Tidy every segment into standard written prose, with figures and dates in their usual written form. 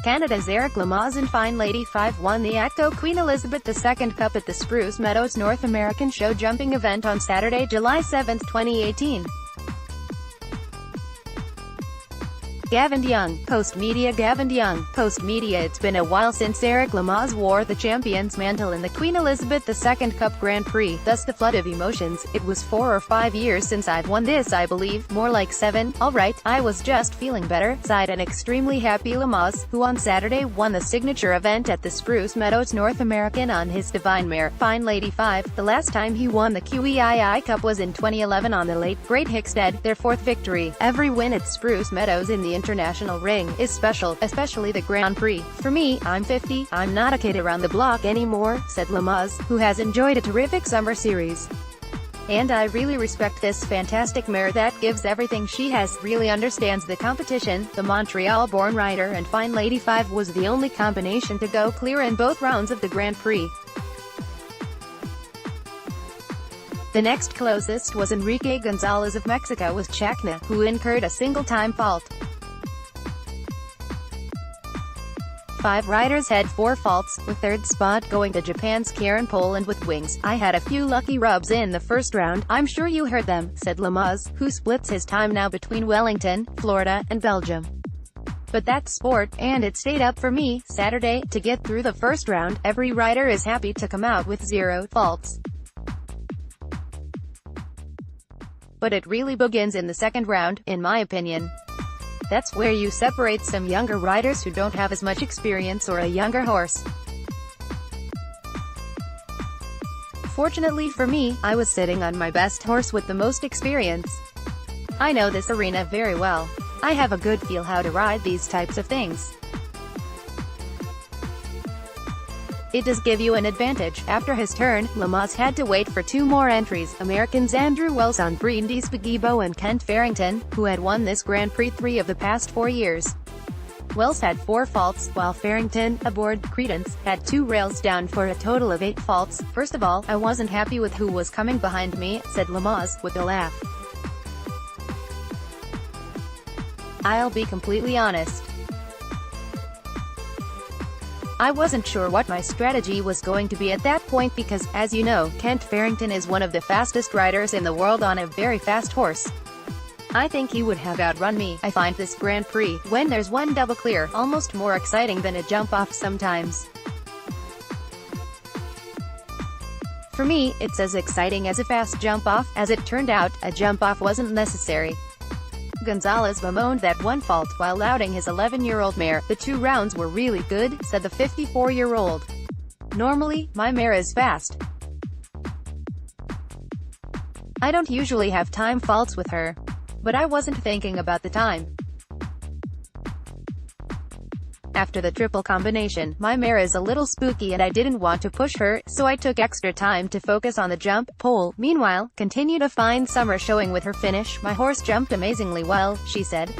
Canada's Eric Lamaze and Fine Lady 5 won the ATCO Queen Elizabeth II Cup at the Spruce Meadows North American show jumping event on Saturday, July 7, 2018. Gavin Young, Postmedia Gavin Young, Postmedia. It's been a while since Eric Lamaze wore the champion's mantle in the Queen Elizabeth II Cup Grand Prix, thus the flood of emotions. It was 4 or 5 years since I've won this, I believe, more like 7, alright, I was just feeling better, sighed an extremely happy Lamaze, who on Saturday won the signature event at the Spruce Meadows North American on his divine mare, Fine Lady 5. The last time he won the QEII Cup was in 2011 on the late, great Hickstead, their 4th victory. Every win at Spruce Meadows in the international ring is special, especially the Grand Prix. For me, I'm 50, I'm not a kid around the block anymore, said Lamaze, who has enjoyed a terrific summer series. And I really respect this fantastic mare that gives everything she has, really understands the competition. The Montreal-born rider and Fine Lady 5 was the only combination to go clear in both rounds of the Grand Prix. The next closest was Enrique Gonzalez of Mexico with Chacna, who incurred a single-time fault. 5 riders had 4 faults, with 3rd spot going to Japan's Karen Poland with wings. I had a few lucky rubs in the first round, I'm sure you heard them, said Lamaze, who splits his time now between Wellington, Florida, and Belgium. But that's sport, and it stayed up for me, Saturday, to get through the first round. Every rider is happy to come out with 0 faults. But it really begins in the second round, in my opinion. That's where you separate some younger riders who don't have as much experience or a younger horse. Fortunately for me, I was sitting on my best horse with the most experience. I know this arena very well. I have a good feel how to ride these types of things. It does give you an advantage. After his turn, Lamaze had to wait for 2 more entries, Americans Andrew Wells on Brindis Begibo and Kent Farrington, who had won this Grand Prix 3 of the past 4 years. Wells had 4 faults, while Farrington, aboard Credence, had 2 rails down for a total of 8 faults. First of all, I wasn't happy with who was coming behind me, said Lamaze, with a laugh. I'll be completely honest. I wasn't sure what my strategy was going to be at that point because, as you know, Kent Farrington is one of the fastest riders in the world on a very fast horse. I think he would have outrun me. I find this Grand Prix, when there's one double clear, almost more exciting than a jump-off sometimes. For me, it's as exciting as a fast jump-off. As it turned out, a jump-off wasn't necessary. Gonzalez bemoaned that 1 fault while outing his 11-year-old mare. The 2 rounds were really good, said the 54-year-old. Normally, my mare is fast. I don't usually have time faults with her. But I wasn't thinking about the time. After the triple combination, my mare is a little spooky and I didn't want to push her, so I took extra time to focus on the jump, pole. Meanwhile, continued a fine summer showing with her finish. My horse jumped amazingly well, she said.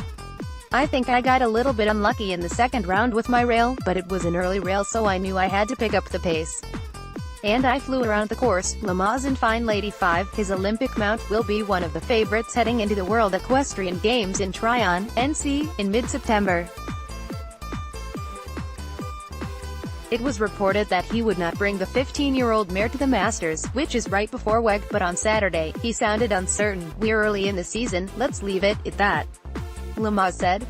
I think I got a little bit unlucky in the second round with my rail, but it was an early rail so I knew I had to pick up the pace. And I flew around the course. Lamaze and Fine Lady 5, his Olympic mount, will be one of the favorites heading into the World Equestrian Games in Tryon, NC, in mid-September. It was reported that he would not bring the 15-year-old mare to the Masters, which is right before WEG, but on Saturday, he sounded uncertain. We're early in the season, let's leave it at that, Lamaze said.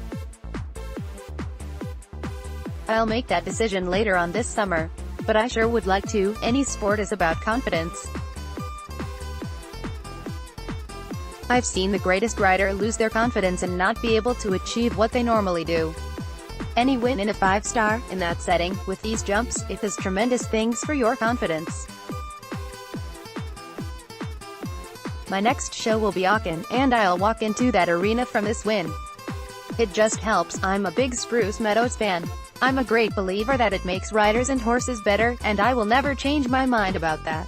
I'll make that decision later on this summer. But I sure would like to. Any sport is about confidence. I've seen the greatest rider lose their confidence and not be able to achieve what they normally do. Any win in a 5-star, in that setting, with these jumps, it does tremendous things for your confidence. My next show will be Aachen, and I'll walk into that arena from this win. It just helps. I'm a big Spruce Meadows fan. I'm a great believer that it makes riders and horses better, and I will never change my mind about that.